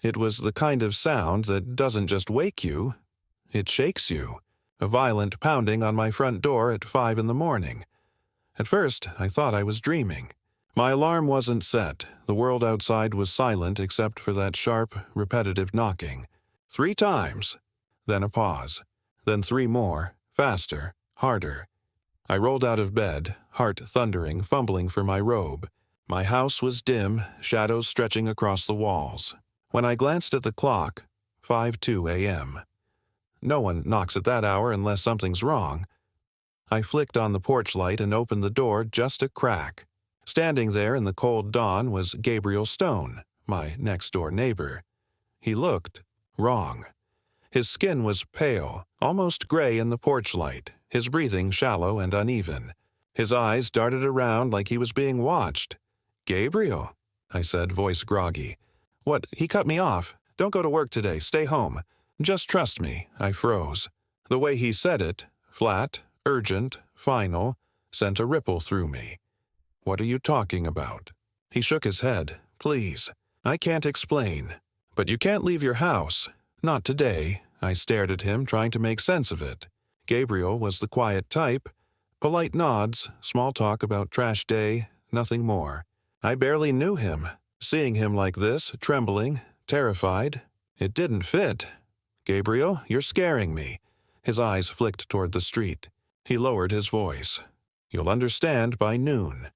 It was the kind of sound that doesn't just wake you, it shakes you. A violent pounding on my front door at 5 in the morning. At first, I thought I was dreaming. My alarm wasn't set. The world outside was silent except for that sharp, repetitive knocking. 3 times. Then a pause. Then 3 more, faster, harder. I rolled out of bed, heart thundering, fumbling for my robe. My house was dim, shadows stretching across the walls. When I glanced at the clock, 5:02 a.m. No one knocks at that hour unless something's wrong. I flicked on the porch light and opened the door just a crack. Standing there in the cold dawn was Gabriel Stone, my next-door neighbor. He looked wrong. His skin was pale, almost gray in the porch light, his breathing shallow and uneven. His eyes darted around like he was being watched. "Gabriel," I said, voice groggy. "What, he cut me off. Don't go to work today, stay home. Just trust me." I froze. The way he said it, flat, urgent, final, sent a ripple through me. "What are you talking about?" He shook his head. "Please, I can't explain. But you can't leave your house. Not today." I stared at him, trying to make sense of it. Gabriel was the quiet type. Polite nods, small talk about trash day, nothing more. I barely knew him. Seeing him like this, trembling, terrified, it didn't fit. "Gabriel, you're scaring me." His eyes flicked toward the street. He lowered his voice. "You'll understand by noon."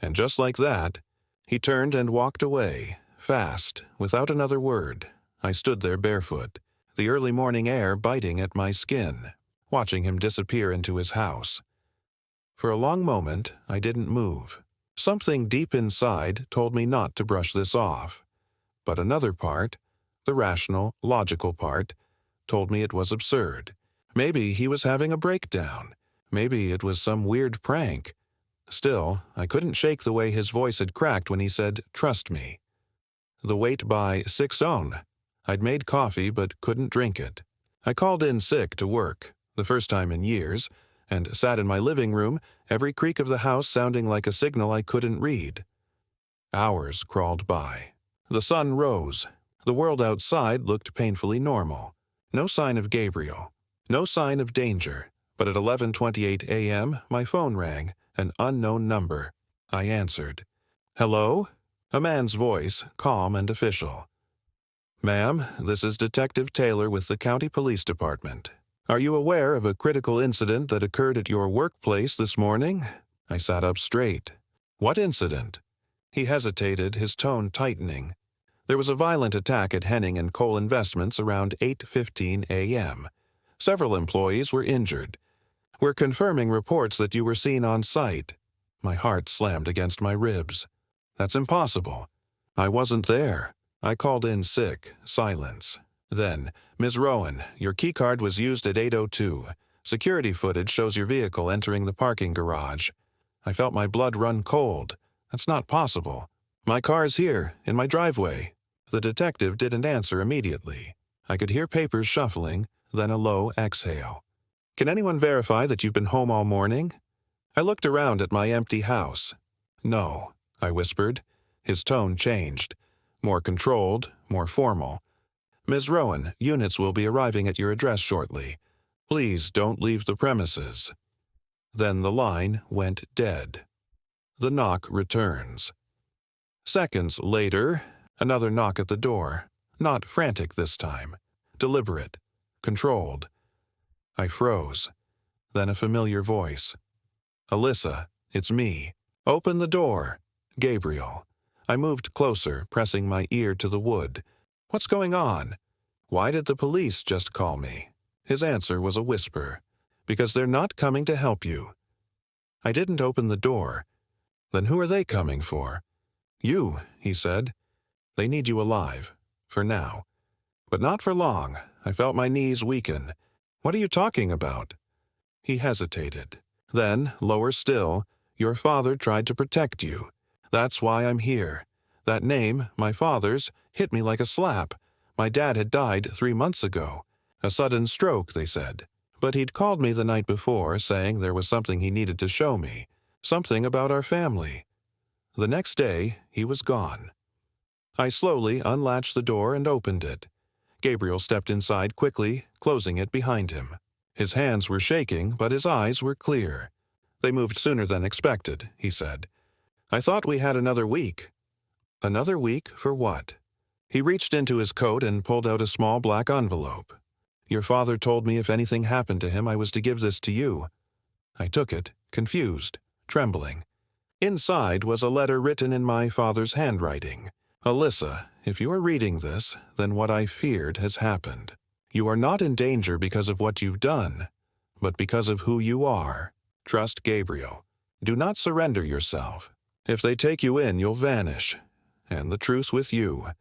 And just like that, he turned and walked away, fast, without another word. I stood there barefoot, the early morning air biting at my skin, watching him disappear into his house. For a long moment, I didn't move. Something deep inside told me not to brush this off. But another part, the rational, logical part, told me it was absurd. Maybe he was having a breakdown. Maybe it was some weird prank. Still, I couldn't shake the way his voice had cracked when he said, "Trust me." The wait by 6:00. I'd made coffee but couldn't drink it. I called in sick to work, the first time in years, and sat in my living room, every creak of the house sounding like a signal I couldn't read. Hours crawled by. The sun rose. The world outside looked painfully normal. No sign of Gabriel. No sign of danger. But at 11:28 a.m., my phone rang, an unknown number. I answered. "Hello?" A man's voice, calm and official. "Ma'am, this is Detective Taylor with the County Police Department. Are you aware of a critical incident that occurred at your workplace this morning?" I sat up straight. "What incident?" He hesitated, his tone tightening. "There was a violent attack at Henning and Cole Investments around 8:15 a.m. Several employees were injured. We're confirming reports that you were seen on site." My heart slammed against my ribs. "That's impossible. I wasn't there." I called in sick. Silence. Then, "Ms. Rowan, your keycard was used at 8:02. Security footage shows your vehicle entering the parking garage." I felt my blood run cold. "That's not possible. My car's here, in my driveway." The detective didn't answer immediately. I could hear papers shuffling, then a low exhale. "Can anyone verify that you've been home all morning?" I looked around at my empty house. "No," I whispered. His tone changed. More controlled, more formal. "Ms. Rowan, units will be arriving at your address shortly. Please don't leave the premises." Then the line went dead. The knock returns. Seconds later, another knock at the door. Not frantic this time. Deliberate. Controlled. I froze. Then a familiar voice. "Alyssa, it's me. Open the door." Gabriel. I moved closer, pressing my ear to the wood. "What's going on? Why did the police just call me?" His answer was a whisper. "Because they're not coming to help you." I didn't open the door. "Then who are they coming for?" "You," he said. "They need you alive. For now. But not for long." I felt my knees weaken. "What are you talking about?" He hesitated. Then, lower still, "Your father tried to protect you. That's why I'm here. That name, my father's, hit me like a slap. My dad had died 3 months ago. A sudden stroke, they said. But he'd called me the night before, saying there was something he needed to show me. Something about our family. The next day, he was gone." I slowly unlatched the door and opened it. Gabriel stepped inside quickly, closing it behind him. His hands were shaking, but his eyes were clear. "They moved sooner than expected," he said. "I thought we had another week." "Another week for what?" He reached into his coat and pulled out a small black envelope. "Your father told me if anything happened to him I was to give this to you." I took it, confused, trembling. Inside was a letter written in my father's handwriting. "Alyssa, if you are reading this, then what I feared has happened. You are not in danger because of what you've done, but because of who you are. Trust Gabriel. Do not surrender yourself. If they take you in, you'll vanish. And the truth with you."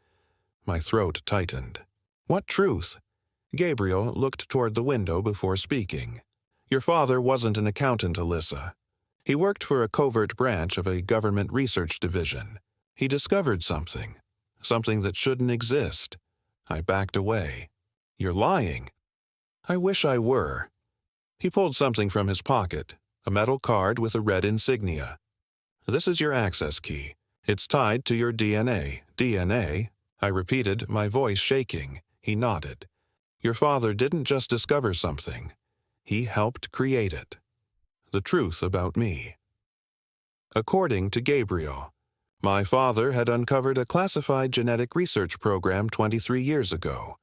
My throat tightened. "What truth?" Gabriel looked toward the window before speaking. "Your father wasn't an accountant, Alyssa. He worked for a covert branch of a government research division. He discovered something that shouldn't exist." I backed away. "You're lying." "I wish I were." He pulled something from his pocket, a metal card with a red insignia. "This is your access key. It's tied to your DNA. DNA?" I repeated, my voice shaking. He nodded. "Your father didn't just discover something. He helped create it. The truth about me." According to Gabriel, my father had uncovered a classified genetic research program 23 years ago,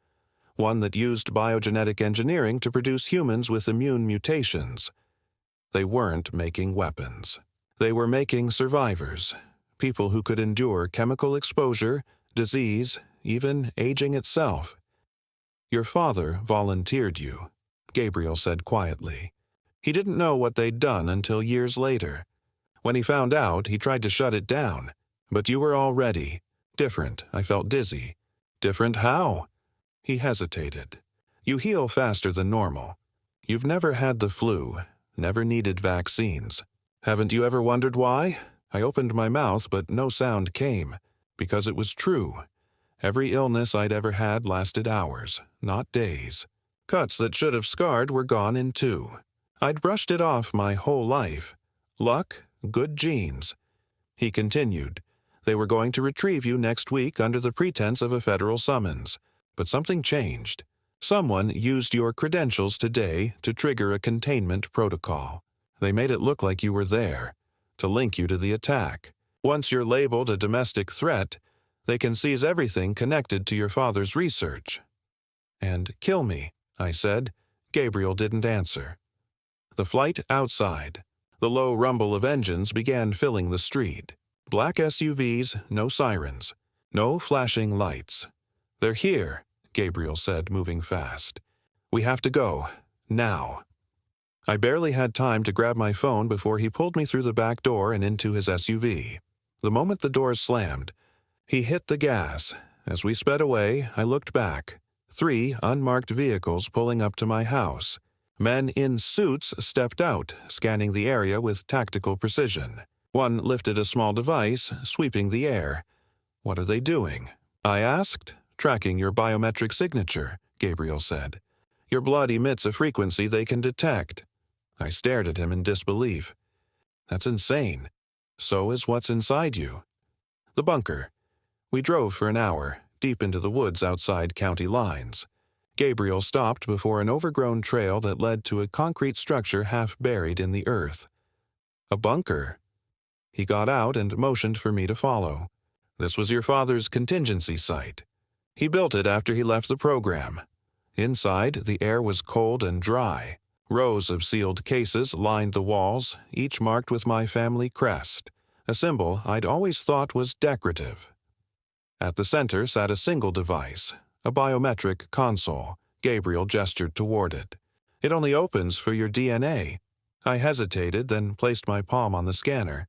one that used biogenetic engineering to produce humans with immune mutations. They weren't making weapons. They were making survivors, people who could endure chemical exposure, disease, even aging itself. "Your father volunteered you," Gabriel said quietly. "He didn't know what they'd done until years later. When he found out, he tried to shut it down. But you were already different. I felt dizzy." "Different how?" He hesitated. "You heal faster than normal. You've never had the flu, never needed vaccines. Haven't you ever wondered why?" I opened my mouth, but no sound came. Because it was true. Every illness I'd ever had lasted hours, not days. Cuts that should have scarred were gone in 2. I'd brushed it off my whole life. Luck, good genes. He continued. "They were going to retrieve you next week under the pretense of a federal summons. But something changed. Someone used your credentials today to trigger a containment protocol. They made it look like you were there, to link you to the attack. Once you're labeled a domestic threat, they can seize everything connected to your father's research." "And kill me," I said. Gabriel didn't answer. The flight outside. The low rumble of engines began filling the street. Black SUVs, no sirens, no flashing lights. "They're here," Gabriel said, moving fast. "We have to go. Now." I barely had time to grab my phone before he pulled me through the back door and into his SUV. The moment the doors slammed, he hit the gas. As we sped away, I looked back. 3 unmarked vehicles pulling up to my house. Men in suits stepped out, scanning the area with tactical precision. One lifted a small device, sweeping the air. "What are they doing?" I asked. "Tracking your biometric signature," Gabriel said. "Your blood emits a frequency they can detect." I stared at him in disbelief. "That's insane. So is what's inside you." "The bunker." We drove for an hour, deep into the woods outside county lines. Gabriel stopped before an overgrown trail that led to a concrete structure half buried in the earth. "A bunker?" He got out and motioned for me to follow. "This was your father's contingency site. He built it after he left the program. Inside, the air was cold and dry. Rows of sealed cases lined the walls, each marked with my family crest, a symbol I'd always thought was decorative. At the center sat a single device, a biometric console. Gabriel gestured toward it. "It only opens for your DNA." I hesitated, then placed my palm on the scanner.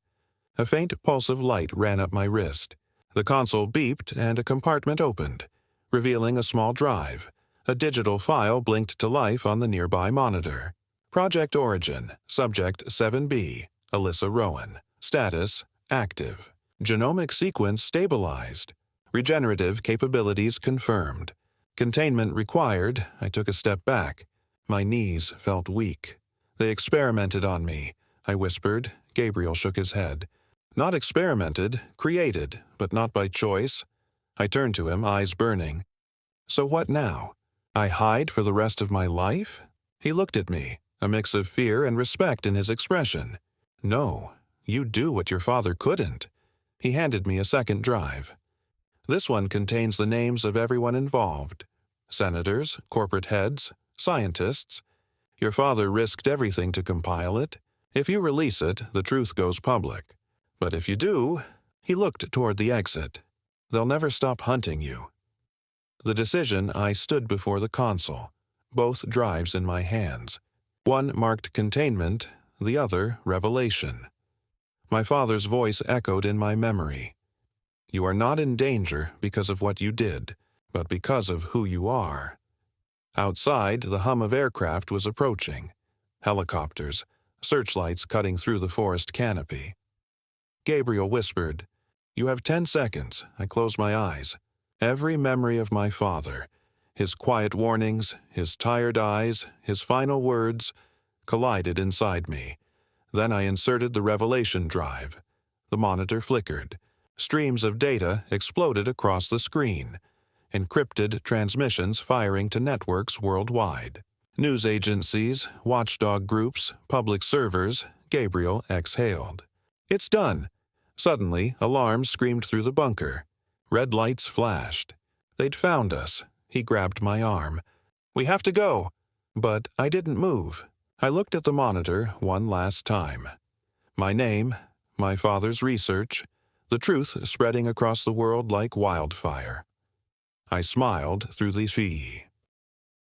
A faint pulse of light ran up my wrist. The console beeped and a compartment opened, revealing a small drive. A digital file blinked to life on the nearby monitor. "Project Origin, Subject 7B, Alyssa Rowan. Status, active. Genomic sequence stabilized. Regenerative capabilities confirmed. Containment required." I took a step back. My knees felt weak. "They experimented on me," I whispered. Gabriel shook his head. "Not experimented, created, but not by choice." I turned to him, eyes burning. So what now? I hide for the rest of my life? He looked at me, a mix of fear and respect in his expression. No, you do what your father couldn't. He handed me a second drive. This one contains the names of everyone involved. Senators, corporate heads, scientists. Your father risked everything to compile it. If you release it, the truth goes public. But if you do, he looked toward the exit. They'll never stop hunting you. The decision, I stood before the console, both drives in my hands. One marked containment, the other revelation. My father's voice echoed in my memory. You are not in danger because of what you did, but because of who you are. Outside, the hum of aircraft was approaching. Helicopters, searchlights cutting through the forest canopy. Gabriel whispered, "You have 10 seconds." I closed my eyes. Every memory of my father, his quiet warnings, his tired eyes, his final words, collided inside me. Then I inserted the revelation drive. The monitor flickered. Streams of data exploded across the screen. Encrypted transmissions firing to networks worldwide. News agencies, watchdog groups, public servers. Gabriel exhaled. It's done. Suddenly, alarms screamed through the bunker. Red lights flashed. They'd found us. He grabbed my arm. We have to go. But I didn't move. I looked at the monitor one last time. My name, my father's research, the truth spreading across the world like wildfire. I smiled through the feud.